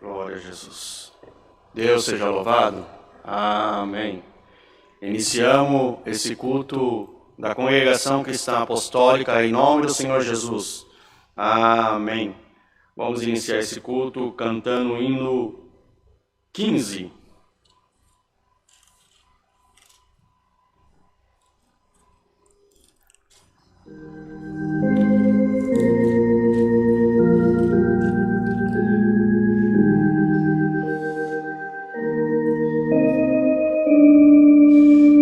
Glória a Jesus. Deus seja louvado. Amém. Iniciamos esse culto da congregação cristã apostólica em nome do Senhor Jesus. Amém. Vamos iniciar esse culto cantando o hino 15.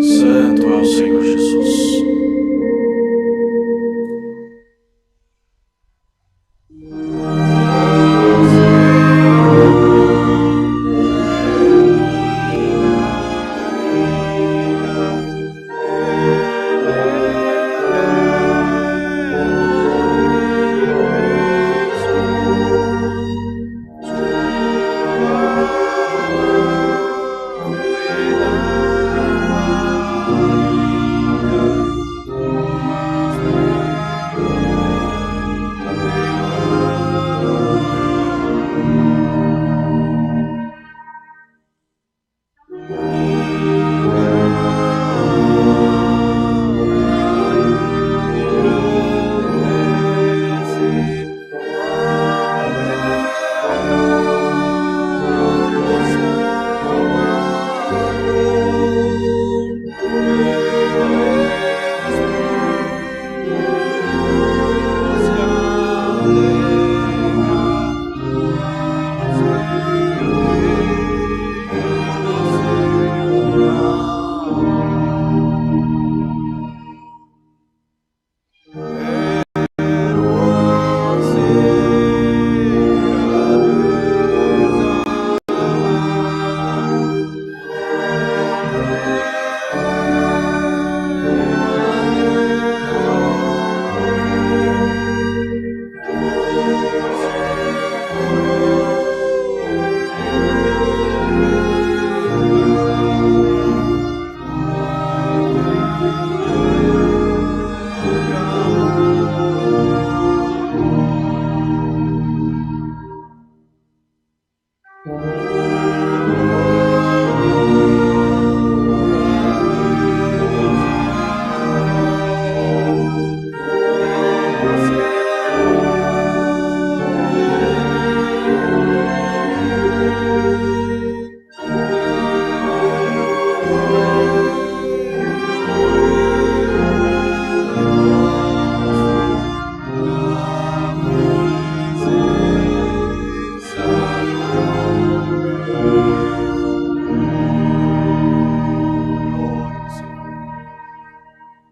Santo é o Senhor Jesus.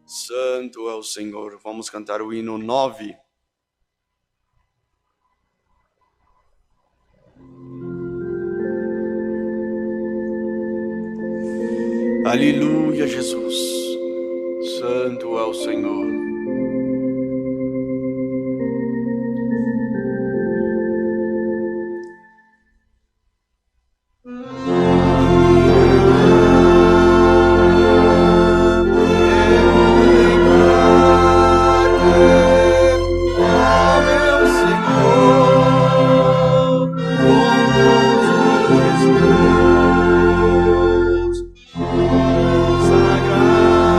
Santo é o Senhor. Vamos cantar o hino 9. Aleluia, Jesus. Santo é o Senhor. Sagrar-me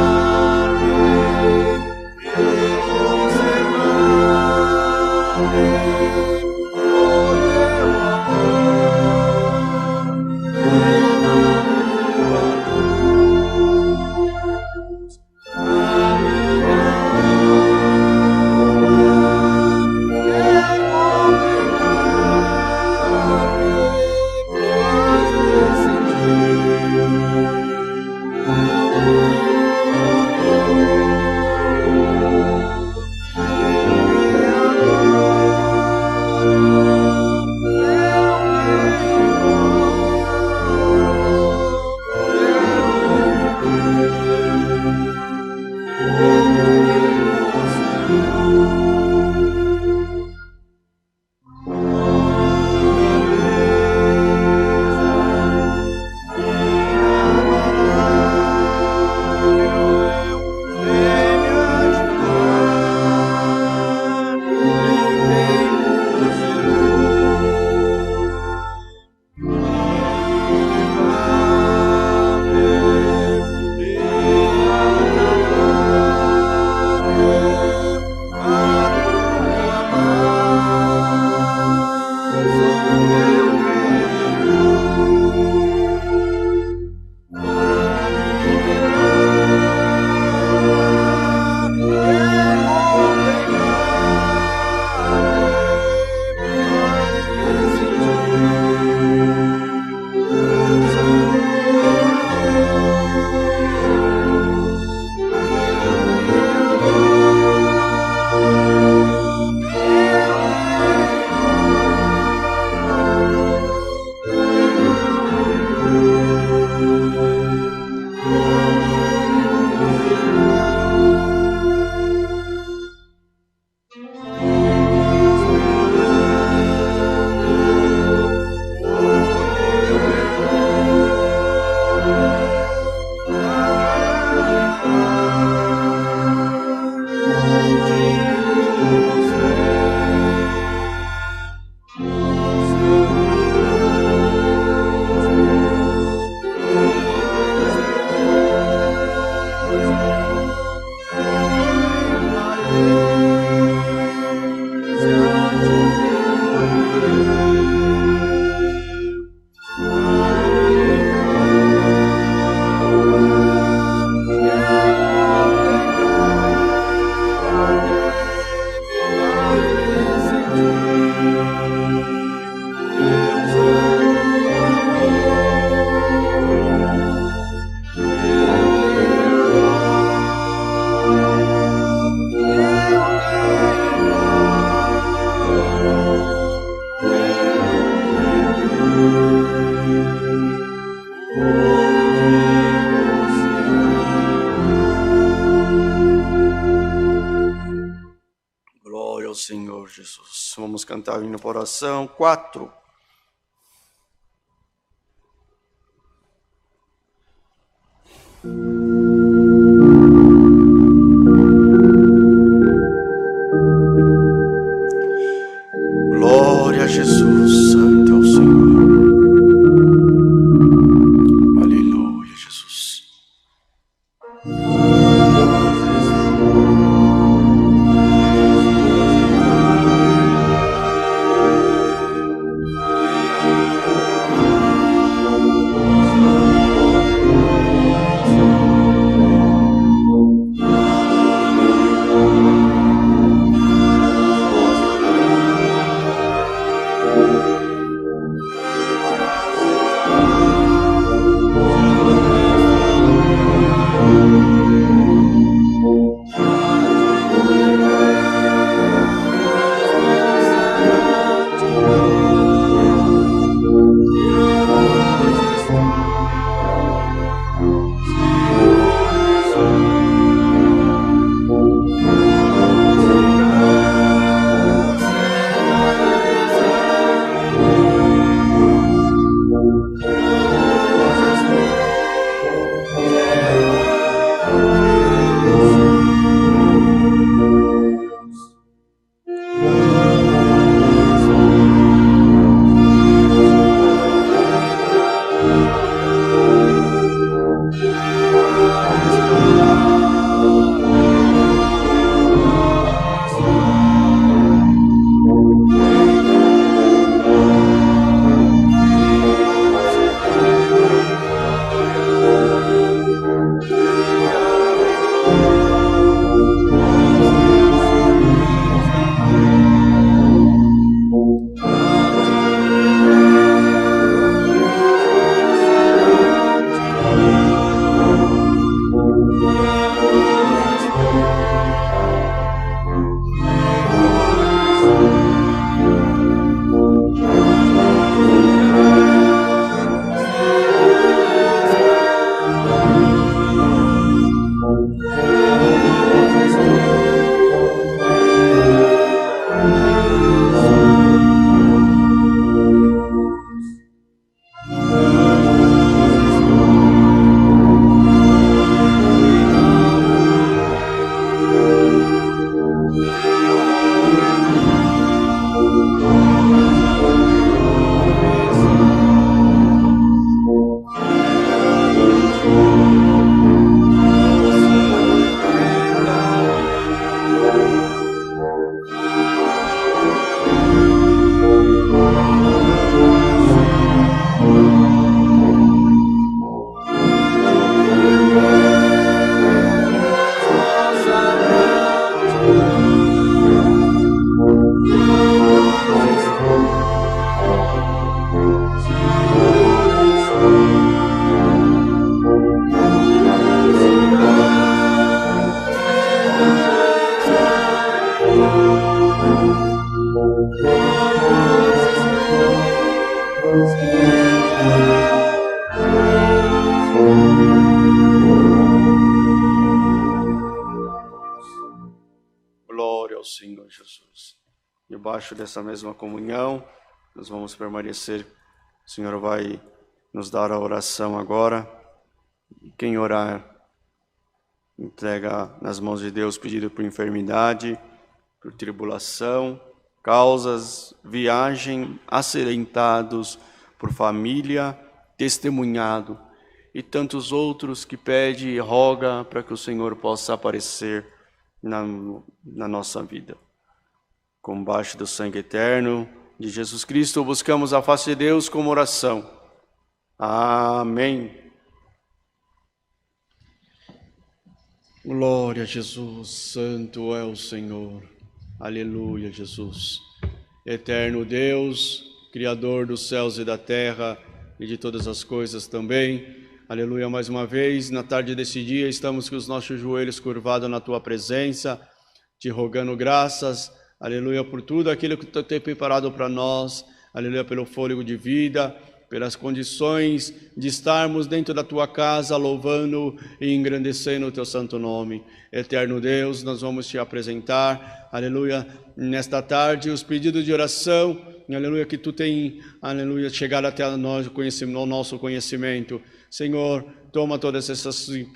Jesus. Vamos cantar o hino por oração 4. Glória a Jesus, santo é o Senhor. Aleluia, Jesus. debaixo dessa mesma comunhão, nós vamos permanecer. O Senhor vai nos dar a oração agora. Quem orar, entrega nas mãos de Deus pedido por enfermidade, por tribulação, causas, viagem, acidentados, por família, testemunhado e tantos outros que pede e roga para que o Senhor possa aparecer na nossa vida. Com baixo do sangue eterno de Jesus Cristo, buscamos a face de Deus como oração. Amém. Glória a Jesus, santo é o Senhor. Aleluia, Jesus. Eterno Deus, Criador dos céus e da terra e de todas as coisas também. Aleluia, mais uma vez, na tarde desse dia, estamos com os nossos joelhos curvados na Tua presença, te rogando graças, aleluia, por tudo aquilo que Tu tem preparado para nós, aleluia, pelo fôlego de vida, pelas condições de estarmos dentro da Tua casa, louvando e engrandecendo o Teu santo nome. Eterno Deus, nós vamos Te apresentar, aleluia, nesta tarde, os pedidos de oração, aleluia, que Tu tem, aleluia, chegado até nós, o nosso conhecimento. Senhor, toma todos esses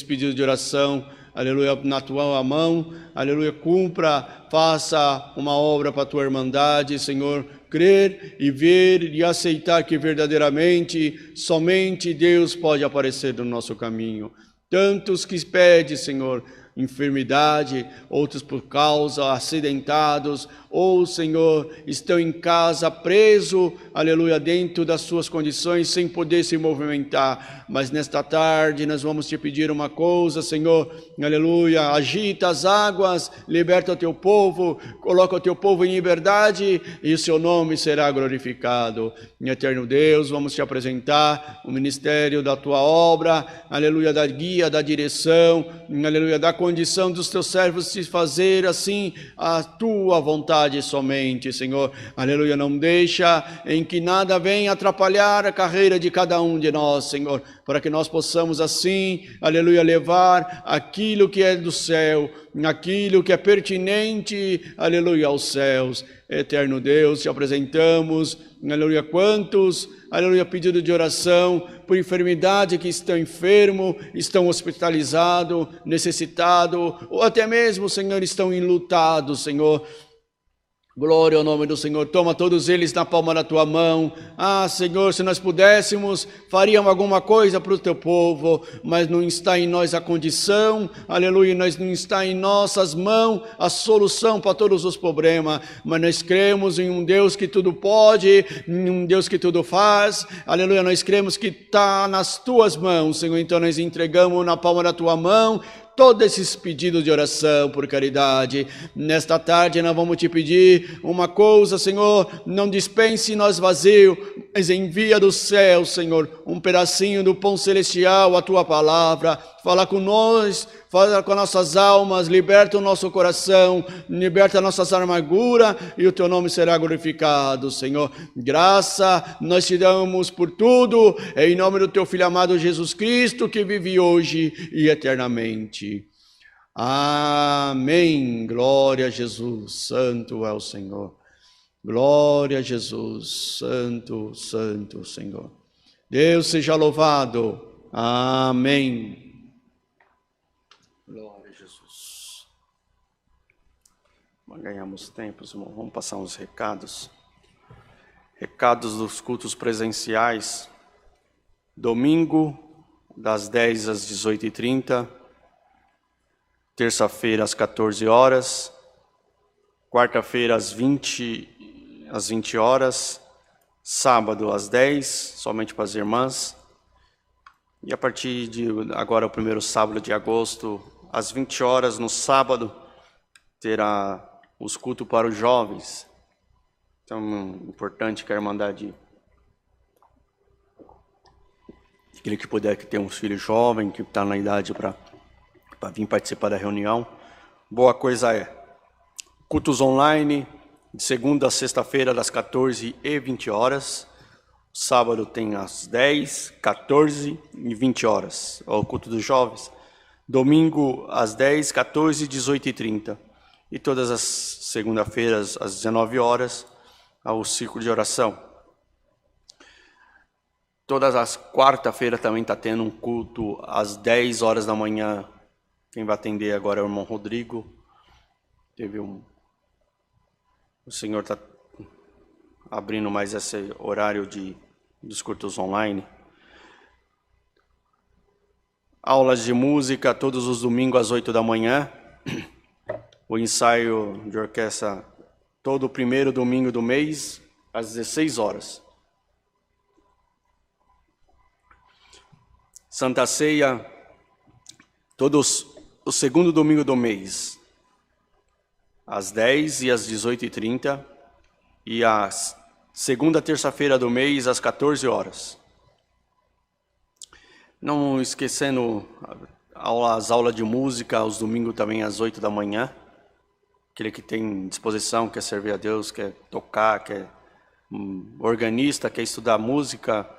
pedidos de oração, aleluia, na Tua mão, aleluia, cumpra, faça uma obra para a Tua irmandade, Senhor, crer e ver e aceitar que verdadeiramente somente Deus pode aparecer no nosso caminho. Tantos que pedem, Senhor, enfermidade, outros por causa, acidentados, ou, Senhor, estão em casa preso, aleluia, dentro das suas condições, sem poder se movimentar. Mas nesta tarde nós vamos Te pedir uma coisa, Senhor, aleluia, agita as águas, liberta o Teu povo, coloca o Teu povo em liberdade e o Seu nome será glorificado. Eterno Deus, vamos Te apresentar o ministério da Tua obra, aleluia, da guia, da direção, aleluia, da condição dos Teus servos se fazer assim a Tua vontade somente, Senhor, aleluia, não deixa em que nada venha atrapalhar a carreira de cada um de nós, Senhor, para que nós possamos assim, aleluia, levar aquilo que é do céu, aquilo que é pertinente, aleluia, aos céus. Eterno Deus, Te apresentamos, aleluia, quantos, aleluia, pedido de oração por enfermidade que estão enfermos, estão hospitalizados, necessitados, ou até mesmo, Senhor, estão enlutados, Senhor. Glória ao nome do Senhor, toma todos eles na palma da Tua mão. Ah, Senhor, se nós pudéssemos, faríamos alguma coisa para o Teu povo, mas não está em nós a condição, aleluia, nós não está em nossas mãos a solução para todos os problemas, mas nós cremos em um Deus que tudo pode, em um Deus que tudo faz, aleluia, nós cremos que está nas Tuas mãos, Senhor, então nós entregamos na palma da Tua mão todos esses pedidos de oração por caridade. Nesta tarde nós vamos Te pedir uma coisa, Senhor, não dispense nós vazio, mas envia do céu, Senhor, um pedacinho do pão celestial, a Tua palavra, fala com nós, fala com nossas almas, liberta o nosso coração, liberta nossas amarguras e o Teu nome será glorificado, Senhor. Graça nós Te damos por tudo, em nome do Teu Filho amado Jesus Cristo, que vive hoje e eternamente. Amém. Glória a Jesus, santo é o Senhor. Glória a Jesus, santo, santo Senhor. Deus seja louvado. Amém. Glória a Jesus. Ganhamos tempos, irmão. Vamos passar uns recados. Recados dos cultos presenciais. Domingo, das 10 às 18h30. Terça-feira, às 14 horas. Quarta-feira, às 20 horas. Sábado, às 10, somente para as irmãs. E a partir de agora, o primeiro sábado de agosto, às 20 horas, no sábado, terá os cultos para os jovens. Então, importante que a Irmandade, aquele que puder, que tem uns filhos jovens, que está na idade para vir participar da reunião, boa coisa é. Cultos online, de segunda a sexta-feira, das 14 e 20 horas. Sábado tem às 10, 14 e 20 horas, é o culto dos jovens. domingo às 10, 14, 18 e 30. E todas as segunda-feiras, às 19 horas, ao círculo de oração. Todas as quarta-feiras também está tendo um culto às 10 horas da manhã. Quem vai atender agora é o irmão Rodrigo. O Senhor está abrindo mais esse horário dos cultos online. Aulas de música todos os domingos às 8 da manhã. O ensaio de orquestra todo o primeiro domingo do mês às 16 horas. Santa Ceia todos o segundo domingo do mês às 10 e às 18h30 e a segunda terça-feira do mês às 14 horas. Não esquecendo as aulas de música, aos domingos também às 8 da manhã. Aquele que tem disposição, quer servir a Deus, quer tocar, quer organista, quer estudar música,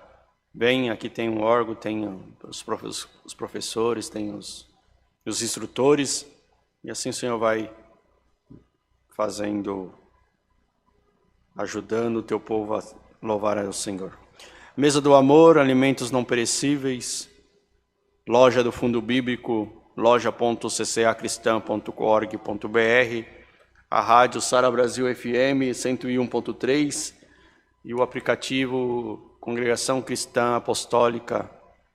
bem, aqui tem um órgão, tem os professores, tem os instrutores, e assim o Senhor vai ajudando o teu povo a louvar ao Senhor. Mesa do Amor, alimentos não perecíveis, loja do Fundo Bíblico, loja.ccacristã.org.br, a rádio Sara Brasil FM 101.3 e o aplicativo Congregação Cristã Apostólica,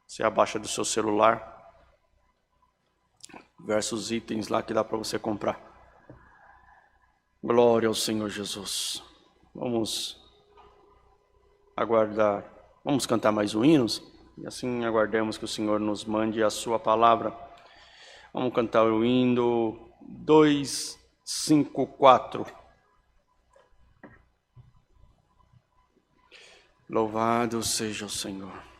você abaixa do seu celular, diversos itens lá que dá para você comprar. Glória ao Senhor Jesus. Vamos aguardar, vamos cantar mais um hino, e assim aguardemos que o Senhor nos mande a sua palavra. Vamos cantar o hino 254. Louvado seja o Senhor.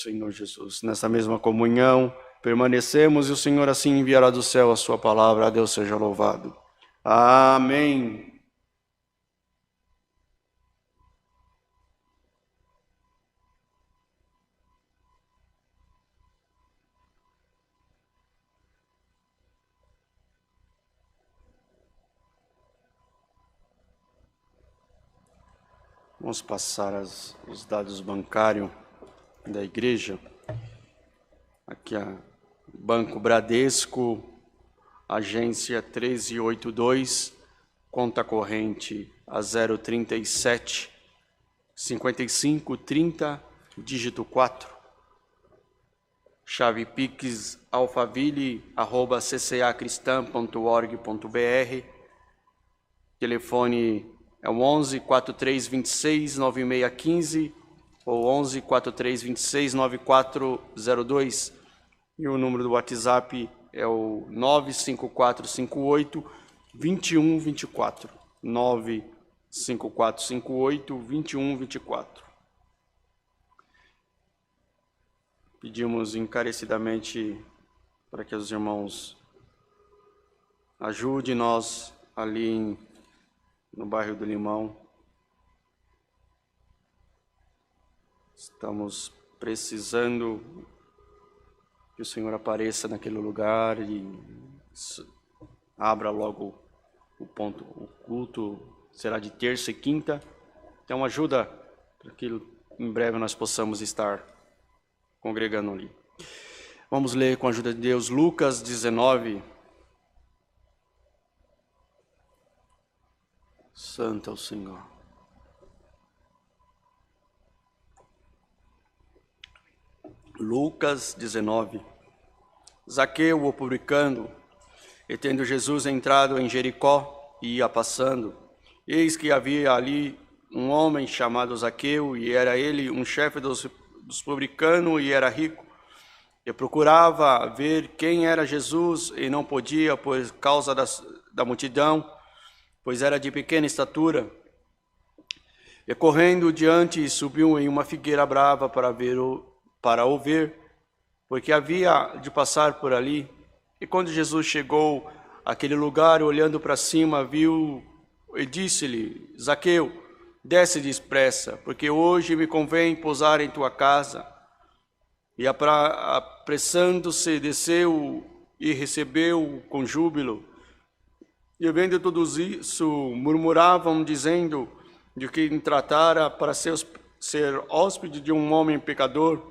Senhor Jesus. Nessa mesma comunhão, permanecemos e o Senhor assim enviará do céu a sua palavra. A Deus seja louvado. Amém. Vamos passar os dados bancários da igreja. Aqui Banco Bradesco, agência 1382, conta corrente a 037 55 30, dígito 4. Chave Pix alfaville@ccacristã.org.br. Telefone é o 11 43 26 9615 ou 11 43 26 9402. E o número do WhatsApp é o 95458 2124. 95458 2124. Pedimos encarecidamente para que os irmãos ajudem nós ali no bairro do Limão. Estamos precisando que o Senhor apareça naquele lugar e abra logo o culto será de terça e quinta. Então ajuda para que em breve nós possamos estar congregando ali. Vamos ler com a ajuda de Deus Lucas 19. Santo é o Senhor. Lucas 19. Zaqueu, o publicano, e tendo Jesus entrado em Jericó, ia passando, eis que havia ali um homem chamado Zaqueu, e era ele um chefe dos publicanos, e era rico, e procurava ver quem era Jesus, e não podia, por causa da multidão, pois era de pequena estatura. E correndo diante, subiu em uma figueira brava para o ver, porque havia de passar por ali. E quando Jesus chegou àquele lugar, olhando para cima, viu e disse-lhe: Zaqueu, desce depressa, porque hoje me convém pousar em tua casa. E apressando-se, desceu e recebeu com júbilo. E vendo tudo isso, murmuravam, dizendo de que tratara para seus ser hóspede de um homem pecador.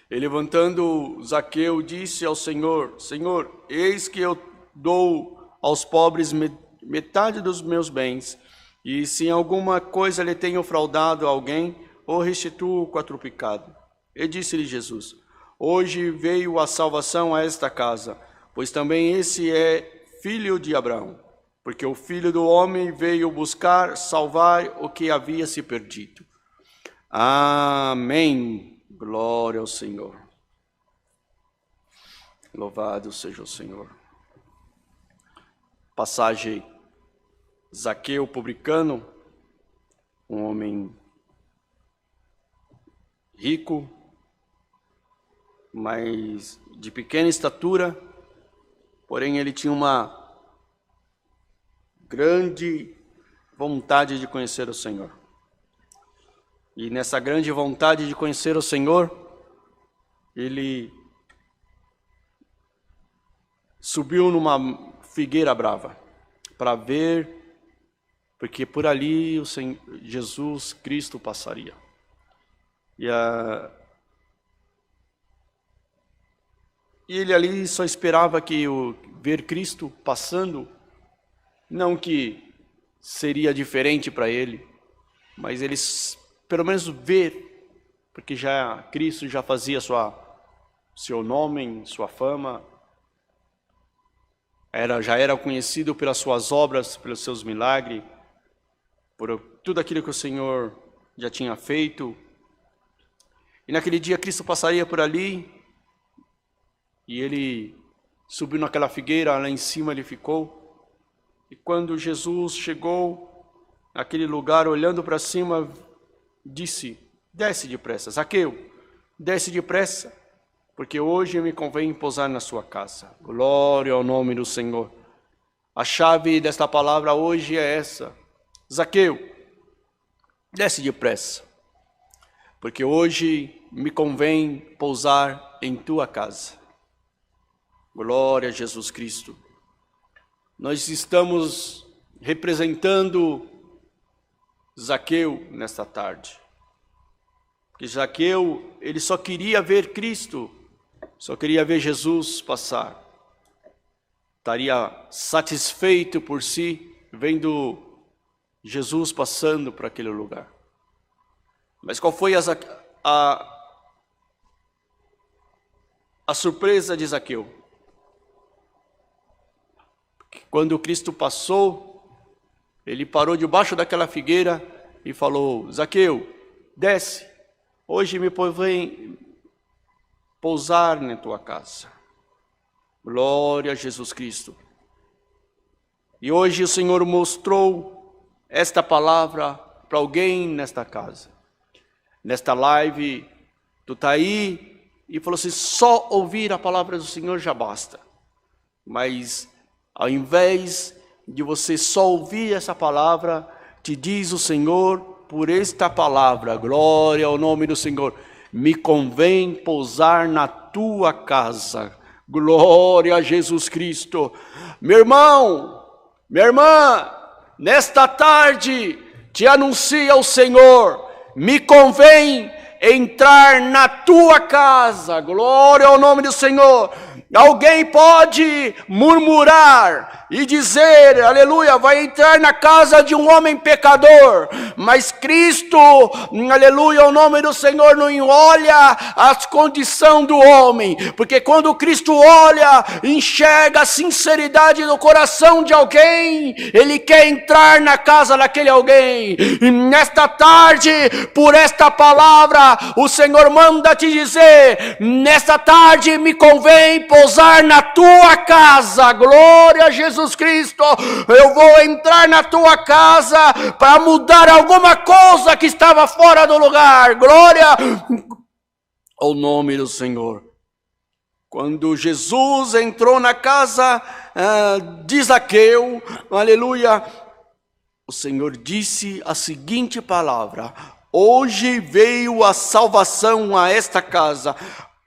E levantando Zaqueu, disse ao Senhor: Senhor, eis que eu dou aos pobres metade dos meus bens, e se em alguma coisa lhe tenho fraudado a alguém, o restituo quadruplicado. E disse-lhe Jesus: Hoje veio a salvação a esta casa, pois também esse é filho de Abraão, porque o Filho do Homem veio buscar, salvar o que havia se perdido. Amém. Glória ao Senhor. Louvado seja o Senhor. Passagem: Zaqueu, publicano, um homem rico, mas de pequena estatura, porém ele tinha uma grande vontade de conhecer o Senhor. E nessa grande vontade de conhecer o Senhor, ele subiu numa figueira brava para ver, porque por ali o Senhor, Jesus Cristo passaria. E ele ali só esperava ver Cristo passando, não que seria diferente para ele, mas ele pelo menos ver, porque Cristo já fazia seu nome, sua fama, já era conhecido pelas suas obras, pelos seus milagres, por tudo aquilo que o Senhor já tinha feito. E naquele dia Cristo passaria por ali, e ele subiu naquela figueira, lá em cima ele ficou. E quando Jesus chegou naquele lugar, olhando para cima, disse: desce depressa, Zaqueu, desce depressa, porque hoje me convém pousar na sua casa. Glória ao nome do Senhor. A chave desta palavra hoje é essa: Zaqueu, desce depressa, porque hoje me convém pousar em tua casa. Glória a Jesus Cristo. Nós estamos representando Zaqueu nesta tarde. Porque Zaqueu, ele só queria ver Cristo, só queria ver Jesus passar. Estaria satisfeito por si, vendo Jesus passando por aquele lugar. Mas qual foi a surpresa de Zaqueu? Quando Cristo passou, ele parou debaixo daquela figueira e falou: Zaqueu, desce, hoje me convém pousar na tua casa. Glória a Jesus Cristo. E hoje o Senhor mostrou esta palavra para alguém nesta casa. Nesta live, tu está aí e falou assim: só ouvir a palavra do Senhor já basta. Mas ao invés de você só ouvir essa palavra, te diz o Senhor por esta palavra, glória ao nome do Senhor: me convém pousar na tua casa. Glória a Jesus Cristo. Meu irmão, minha irmã, nesta tarde te anuncia o Senhor: me convém entrar na tua casa. Glória ao nome do Senhor. Alguém pode murmurar e dizer, aleluia, vai entrar na casa de um homem pecador, mas Cristo, aleluia, o nome do Senhor não olha a condição do homem, porque quando Cristo olha, enxerga a sinceridade do coração de alguém, Ele quer entrar na casa daquele alguém. E nesta tarde, por esta palavra, o Senhor manda te dizer: nesta tarde me convém pousar na tua casa. Glória a Jesus Cristo. Eu vou entrar na tua casa para mudar alguma coisa que estava fora do lugar. Glória ao nome do Senhor. Quando Jesus entrou na casa de Zaqueu, aleluia, o Senhor disse a seguinte palavra: hoje veio a salvação a esta casa,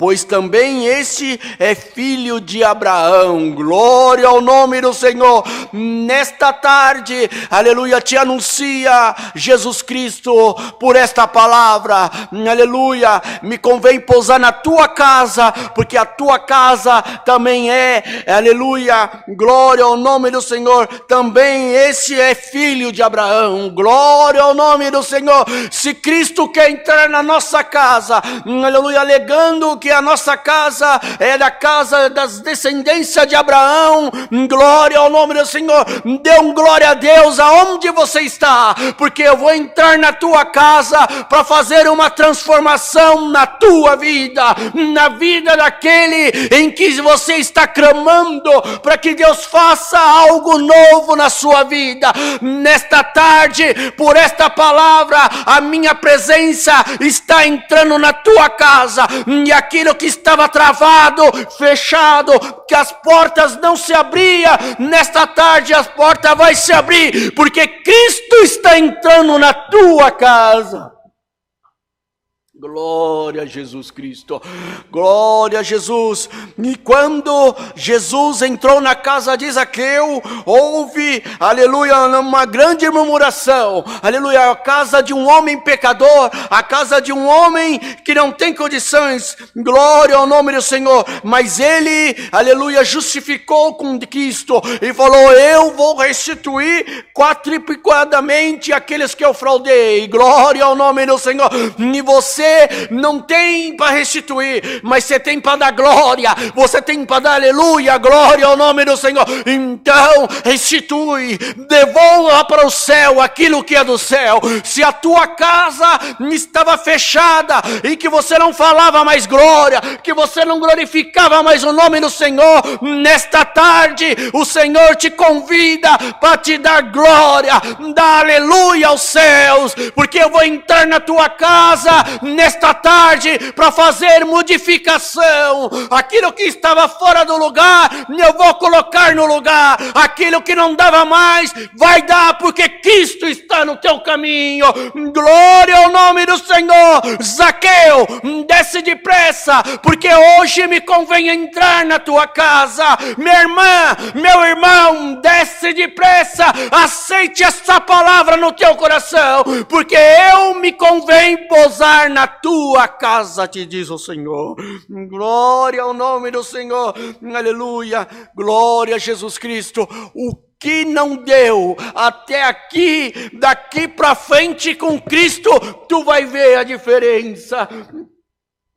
pois também este é filho de Abraão. Glória ao nome do Senhor. Nesta tarde, aleluia, te anuncia Jesus Cristo por esta palavra, aleluia. Me convém pousar na tua casa, porque a tua casa também é, aleluia, glória ao nome do Senhor, também esse é filho de Abraão. Glória ao nome do Senhor. Se Cristo quer entrar na nossa casa, aleluia, alegando que a nossa casa é da casa das descendências de Abraão, glória ao nome do Senhor. Dê um glória a Deus aonde você está, porque eu vou entrar na tua casa para fazer uma transformação na tua vida, na vida daquele em que você está clamando para que Deus faça algo novo na sua vida. Nesta tarde, por esta palavra, a minha presença está entrando na tua casa, e aquilo que estava travado, fechado, que as portas não se abriam, nesta tarde as portas vão se abrir, porque Cristo está entrando na tua casa. Glória a Jesus Cristo, glória a Jesus. E quando Jesus entrou na casa de Zaqueu, houve, aleluia, uma grande murmuração, aleluia, a casa de um homem pecador, a casa de um homem que não tem condições, glória ao nome do Senhor, mas ele, aleluia, justificou com Cristo e falou: eu vou restituir quadruplicadamente aqueles que eu fraudei. Glória ao nome do Senhor. E você não tem para restituir, mas você tem para dar glória, você tem para dar aleluia, glória ao nome do Senhor. Então restitui, devolva para o céu aquilo que é do céu. Se a tua casa estava fechada e que você não falava mais glória, que você não glorificava mais o nome do Senhor, nesta tarde o Senhor te convida para te dar glória, dar aleluia aos céus, porque eu vou entrar na tua casa nesta tarde para fazer modificação. Aquilo que estava fora do lugar, eu vou colocar no lugar. Aquilo que não dava mais, vai dar, porque Cristo está no teu caminho. Glória ao nome do Senhor. Zaqueu, desce depressa, porque hoje me convém entrar na tua casa. Minha irmã, meu irmão, desce depressa, aceite essa palavra no teu coração, porque eu me convém pousar na tua casa, te diz o Senhor. Glória ao nome do Senhor, aleluia, glória a Jesus Cristo. O que não deu até aqui, daqui para frente com Cristo, tu vai ver a diferença.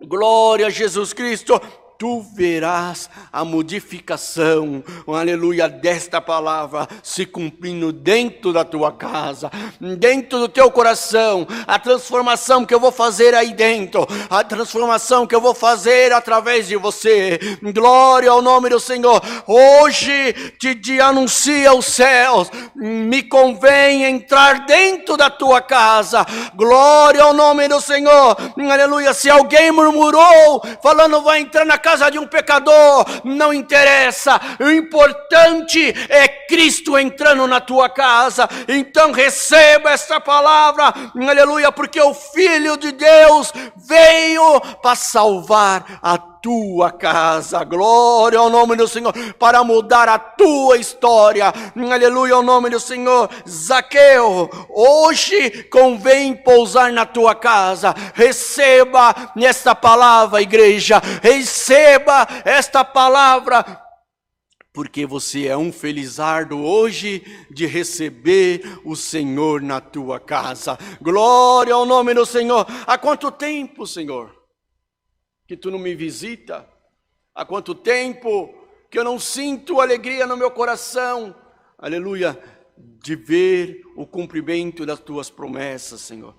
Glória a Jesus Cristo. Tu verás a modificação, aleluia, desta palavra se cumprindo dentro da tua casa, dentro do teu coração. A transformação que eu vou fazer aí dentro, a transformação que eu vou fazer através de você. Glória ao nome do Senhor. Hoje te anuncia os céus, me convém entrar dentro da tua casa. Glória ao nome do Senhor, aleluia. Se alguém murmurou, falando vai entrar na casa de um pecador, não interessa, o importante é Cristo entrando na tua casa. Então receba esta palavra, aleluia, porque o Filho de Deus veio para salvar a tua casa. Glória ao nome do Senhor, para mudar a tua história, aleluia ao nome do Senhor. Zaqueu, hoje convém pousar na tua casa. Receba esta palavra, igreja, receba esta palavra, porque você é um felizardo hoje de receber o Senhor na tua casa. Glória ao nome do Senhor. Há quanto tempo, Senhor, que tu não me visita? Há quanto tempo que eu não sinto alegria no meu coração, aleluia, de ver o cumprimento das tuas promessas, Senhor.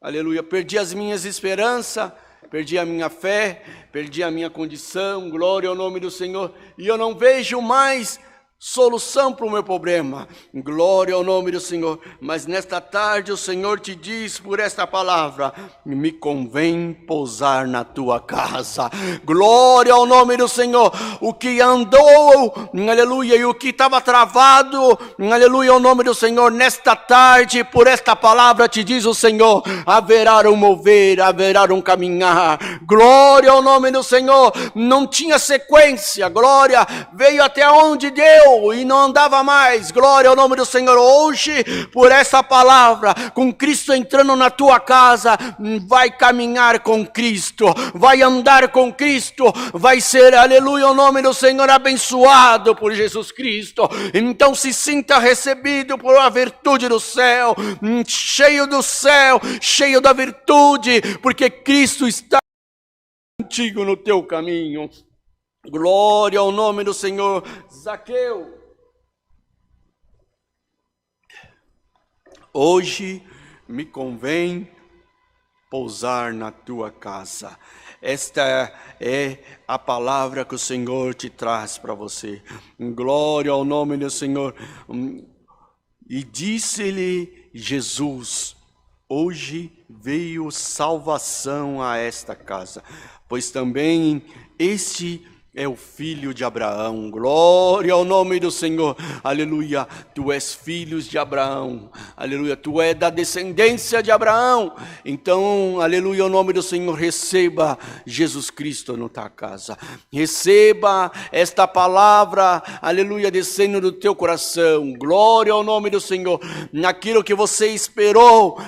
Aleluia, perdi as minhas esperanças, perdi a minha fé, perdi a minha condição, glória ao nome do Senhor, e eu não vejo mais solução para o meu problema. Glória ao nome do Senhor. Mas nesta tarde o Senhor te diz por esta palavra: me convém pousar na tua casa. Glória ao nome do Senhor. O que andou, aleluia, e o que estava travado, aleluia, ao nome do Senhor. Nesta tarde, por esta palavra te diz o Senhor: haverá um mover, haverá um caminhar. Glória ao nome do Senhor. Não tinha sequência, glória, veio até onde deu e não andava mais. Glória ao nome do Senhor. Hoje, por essa palavra, com Cristo entrando na tua casa, vai caminhar com Cristo, vai andar com Cristo, vai ser, aleluia, o nome do Senhor, abençoado por Jesus Cristo. Então se sinta recebido por a virtude do céu, cheio do céu, cheio da virtude, porque Cristo está contigo no teu caminho. Glória ao nome do Senhor. Zaqueu, hoje me convém pousar na tua casa. Esta é a palavra que o Senhor te traz para você. Glória ao nome do Senhor. E disse-lhe Jesus: hoje veio salvação a esta casa, pois também este é o filho de Abraão. Glória ao nome do Senhor. Aleluia. Tu és filho de Abraão. Aleluia. Tu és da descendência de Abraão. Então, aleluia, o nome do Senhor. Receba Jesus Cristo na tua casa. Receba esta palavra, aleluia, descendo do teu coração. Glória ao nome do Senhor. Naquilo que você esperou.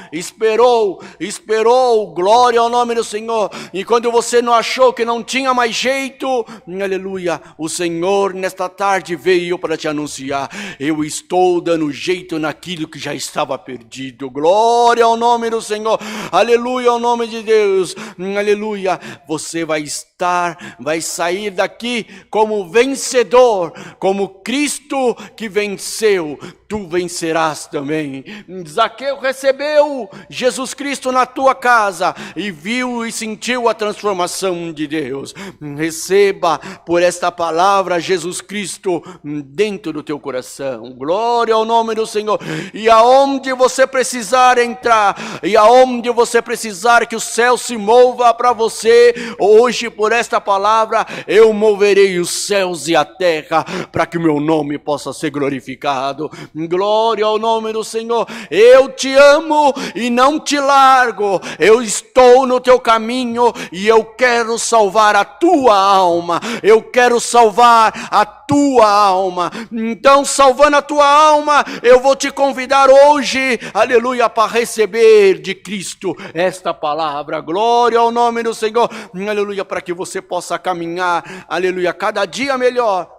Glória ao nome do Senhor. E quando você não achou que não tinha mais jeito, aleluia, o Senhor nesta tarde veio para te anunciar: eu estou dando jeito naquilo que já estava perdido. Glória ao nome do Senhor. Aleluia ao nome de Deus. Aleluia. Você vai sair daqui como vencedor, como Cristo que venceu. Tu vencerás também. Zaqueu recebeu Jesus Cristo na tua casa e viu e sentiu a transformação de Deus. Receba por esta palavra Jesus Cristo dentro do teu coração. Glória ao nome do Senhor. E aonde você precisar entrar, e aonde você precisar que o céu se mova para você, hoje por esta palavra eu moverei os céus e a terra para que o meu nome possa ser glorificado. Glória ao nome do Senhor. Eu te amo e não te largo. Eu estou no teu caminho e eu quero salvar a tua alma. Eu quero salvar a tua alma. Então, salvando a tua alma, eu vou te convidar hoje, aleluia, para receber de Cristo esta palavra. Glória ao nome do Senhor. Aleluia, para que você possa caminhar, aleluia, cada dia melhor,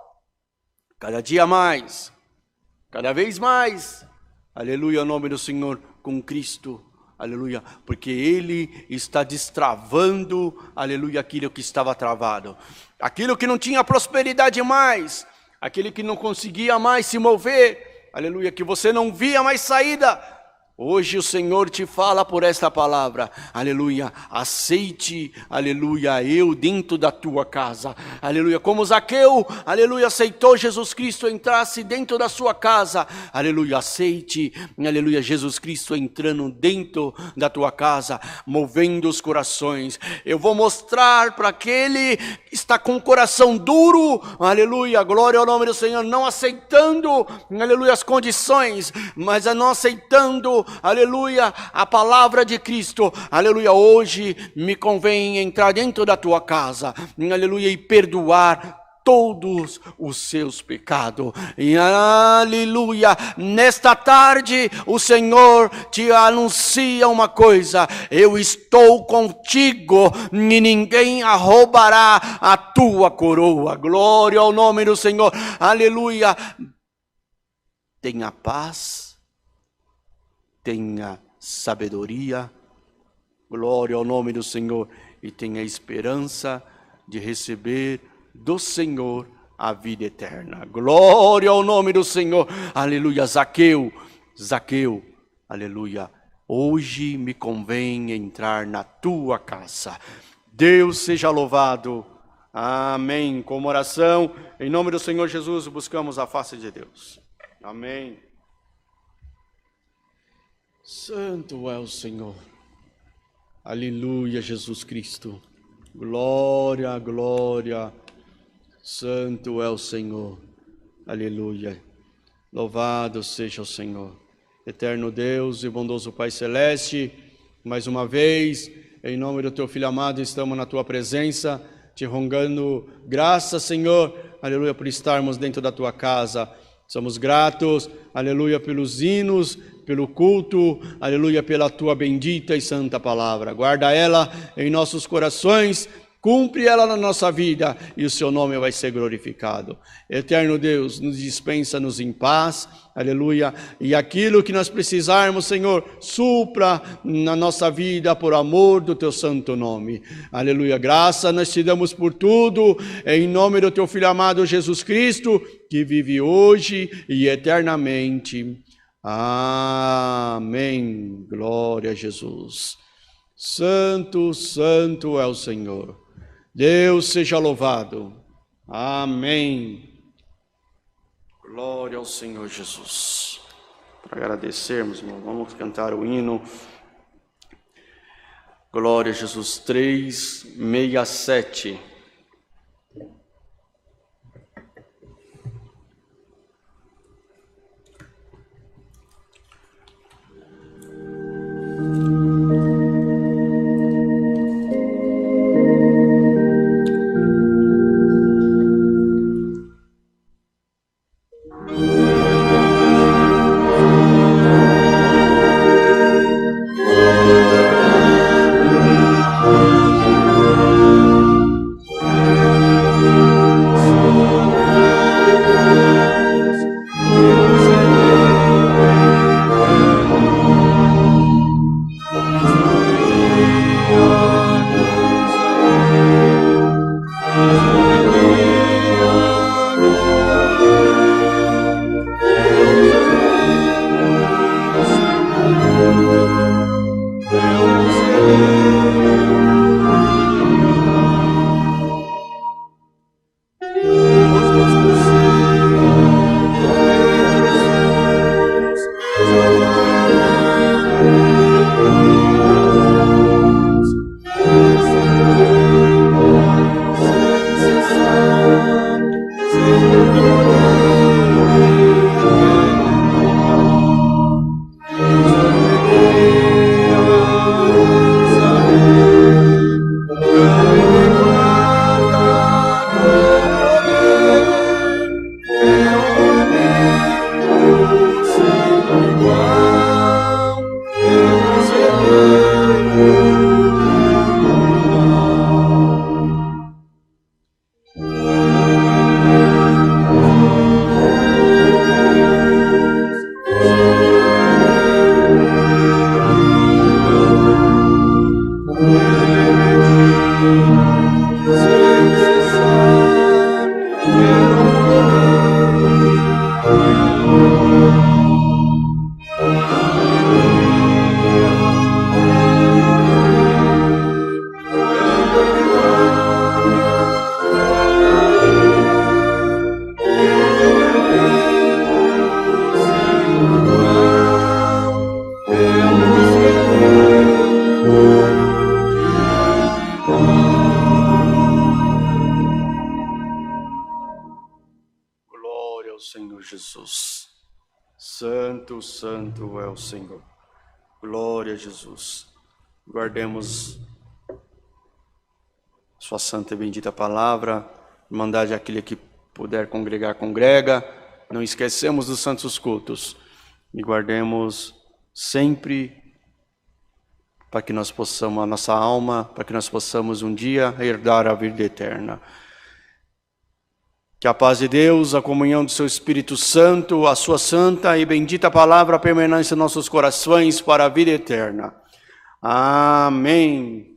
cada dia mais, cada vez mais, aleluia, ao nome do Senhor, com Cristo, aleluia, porque Ele está destravando, aleluia, aquilo que estava travado, aquilo que não tinha prosperidade mais, aquele que não conseguia mais se mover, aleluia, que você não via mais saída. Hoje o Senhor te fala por esta palavra, aleluia, aceite, aleluia, eu dentro da tua casa, aleluia, como Zaqueu, aleluia, aceitou Jesus Cristo, entrasse dentro da sua casa, aleluia, aceite, aleluia, Jesus Cristo entrando dentro da tua casa, movendo os corações. Eu vou mostrar para aquele que está com o coração duro, aleluia, glória ao nome do Senhor, não aceitando, aleluia, as condições, mas não aceitando, aleluia, a palavra de Cristo, aleluia, hoje me convém entrar dentro da tua casa, aleluia, e perdoar todos os seus pecados, e aleluia, nesta tarde o Senhor te anuncia uma coisa: eu estou contigo e ninguém roubará a tua coroa. Glória ao nome do Senhor, aleluia. Tenha paz, tenha sabedoria, glória ao nome do Senhor, e tenha esperança de receber do Senhor a vida eterna. Glória ao nome do Senhor, aleluia. Zaqueu, aleluia, hoje me convém entrar na tua casa. Deus seja louvado, Amém. Como oração, em nome do Senhor Jesus, buscamos a face de Deus. Amém. Santo é o Senhor. Aleluia, Jesus Cristo. Glória, glória. Santo é o Senhor. Aleluia. Louvado seja o Senhor. Eterno Deus e bondoso Pai Celeste, mais uma vez, em nome do Teu Filho amado, estamos na Tua presença, te rogando graça, Senhor, aleluia, por estarmos dentro da Tua casa. Somos gratos, aleluia, pelos hinos, pelo culto, aleluia, pela Tua bendita e santa palavra. Guarda ela em nossos corações, cumpre ela na nossa vida e o Seu nome vai ser glorificado. Eterno Deus, nos dispensa-nos em paz, aleluia, e aquilo que nós precisarmos, Senhor, supra na nossa vida por amor do Teu santo nome. Aleluia, graça nós te damos por tudo, em nome do Teu Filho amado Jesus Cristo, que vive hoje e eternamente. Amém. Glória a Jesus. Santo, santo é o Senhor. Deus seja louvado. Amém. Glória ao Senhor Jesus. Para agradecermos, irmão, vamos cantar o hino. Glória a Jesus 367. Jesus. Santo, santo é o Senhor. Glória a Jesus. Guardemos sua santa e bendita palavra. Irmandade, aquele que puder congregar, congrega. Não esquecemos dos santos cultos. E guardemos sempre para que nós possamos, a nossa alma, para que nós possamos um dia herdar a vida eterna. Que a paz de Deus, a comunhão do seu Espírito Santo, a sua santa e bendita palavra permaneça em nossos corações para a vida eterna. Amém.